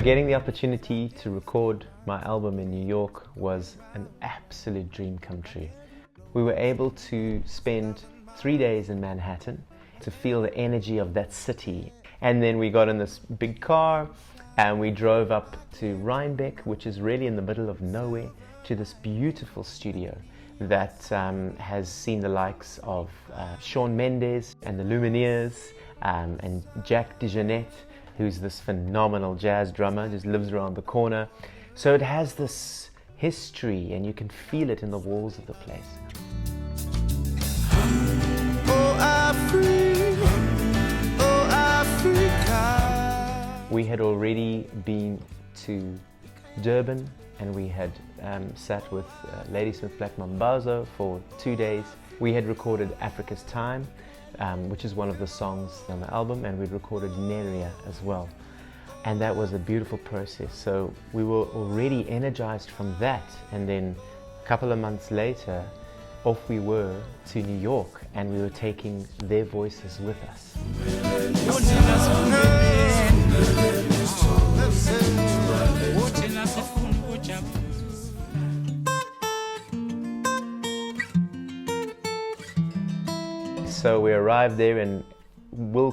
Getting the opportunity to record my album in New York was an absolute dream come true. We were able to spend 3 days in Manhattan to feel the energy of that city. And then we got in this big car and we drove up to Rhinebeck, which is really in the middle of nowhere, to this beautiful studio that has seen the likes of Shawn Mendes and the Lumineers and Jack DeJohnette, who's this phenomenal jazz drummer, just lives around the corner. So it has this history and you can feel it in the walls of the place. Oh, Africa. We had already been to Durban and we had sat with LADYSMITH Black MAMBAZO for 2 days. We had recorded Africa's Time, which is one of the songs on the album, and we'd recorded Neria as well. And that was a beautiful process. So we were already energized from that, and then a couple of months later, off we were to New York, and we were taking their voices with us. So we arrived there and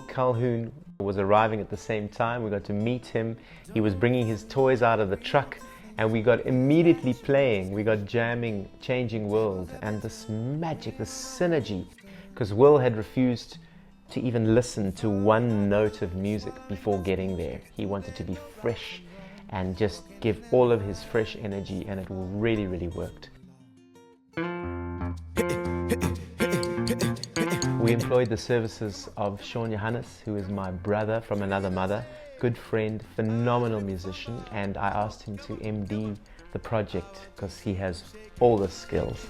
CALHOUN was arriving at the same time. We got to meet him. He was bringing his toys out of the truck and we got immediately playing. We got jamming Changing World, and this magic, this synergy, because Will had refused to even listen to one note of music before getting there. He wanted to be fresh and just give all of his fresh energy, and it really, really worked. We employed the services of JOHANNES, who is my brother from another mother, good friend, phenomenal musician, and I asked him to MD the project because he has all the skills.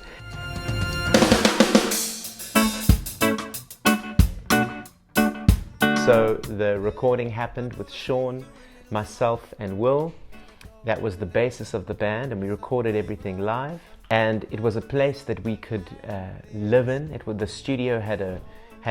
So the recording happened with Shaun, myself and Will. That was the basis of the band, and we recorded everything live. And it was a place that we could live in. The studio had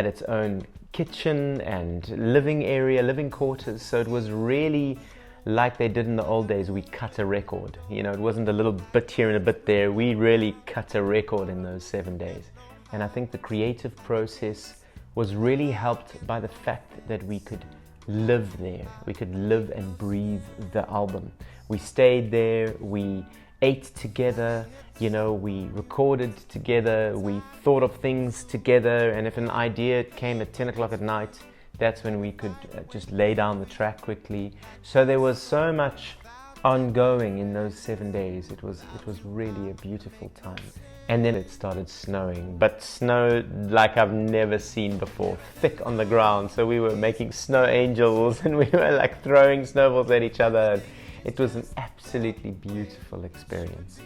its own kitchen and living area, living quarters. So it was really like they did in the old days. We cut a record. You know, it wasn't a little bit here and a bit there. We really cut a record in those 7 days. And I think the creative process was really helped by the fact that we could live there. We could live and breathe the album. We stayed there. We ate together, you know, we recorded together, we thought of things together, and if an idea came at 10 o'clock at night, that's when we could just lay down the track quickly. So there was so much ongoing in those 7 days. It was really a beautiful time. And then it started snowing, but snow like I've never seen before, thick on the ground. So we were making snow angels and we were like throwing snowballs at each other. It was an absolutely beautiful experience.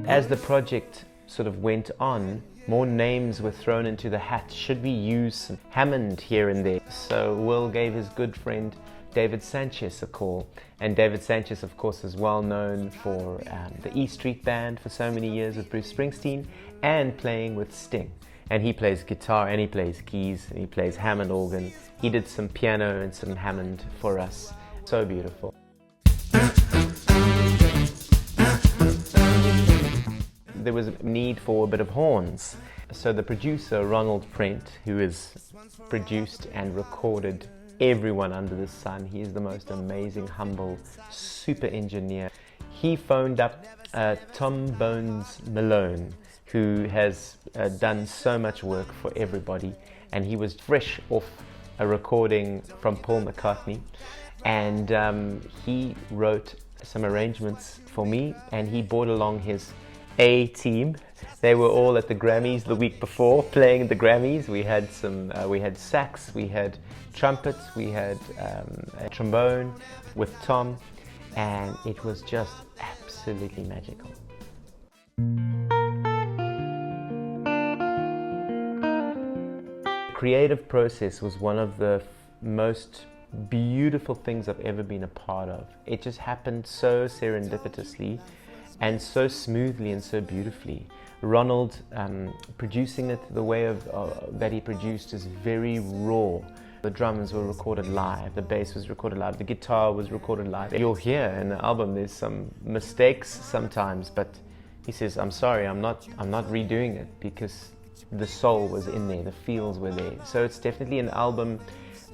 As the project sort of went on, more names were thrown into the hat. Should we use some Hammond here and there? So Will gave his good friend David Sanchez a call. And David Sanchez, of course, is well known for the E Street Band for so many years with Bruce Springsteen and playing with Sting. And he plays guitar and he plays keys and he plays Hammond organ. He did some piano and some Hammond for us. So beautiful. There was a need for a bit of horns. So the producer, Ronald, who has produced and recorded everyone under the sun, he is the most amazing, humble, super engineer. He phoned up Tom Bones Malone, who has done so much work for everybody, and he was fresh off a recording from Paul McCartney, and he wrote some arrangements for me, and he brought along his A-team. They were all at the Grammys the week before, playing the Grammys. We had we had sax, we had trumpets, we had a trombone with Tom, and it was just absolutely magical. creative process was one of the most beautiful things I've ever been a part of. It just happened so serendipitously and so smoothly and so beautifully. Ronald producing it the way that he produced is very raw. The drums were recorded live, the bass was recorded live, the guitar was recorded live. You'll hear in the album there's some mistakes sometimes, but he says, I'm sorry, I'm not redoing it, because the soul was in there, the feels were there. So it's definitely an album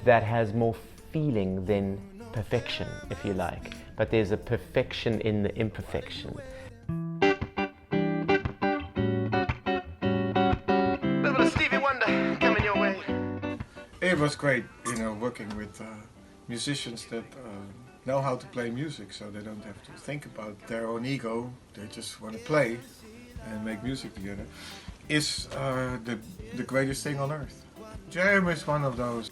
that has more feeling than perfection, if you like. But there's a perfection in the imperfection. Stevie Wonder coming your way. It was great, you know, working with musicians that know how to play music, so they don't have to think about their own ego. They just want to play and make music together. Is the greatest thing on earth. Jeremy is one of those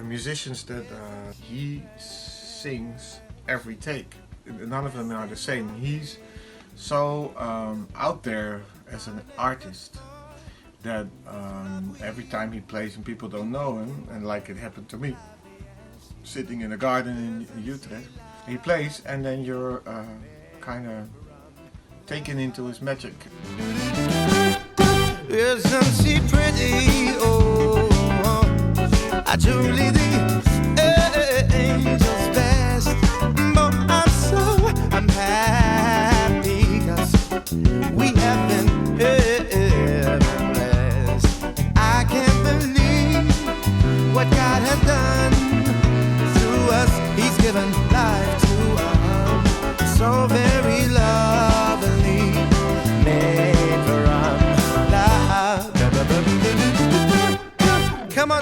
musicians that he sings every take. None of them are the same. He's so out there as an artist that every time he plays and people don't know him, and like it happened to me, sitting in a garden in Utrecht, he plays and then you're kind of taken into his magic. Isn't she pretty? Oh, I truly think angels best. But I'm happy 'cause we have been blessed. I can't believe what God has done to us. He's given life to us, so very lovely, made for us. Come on,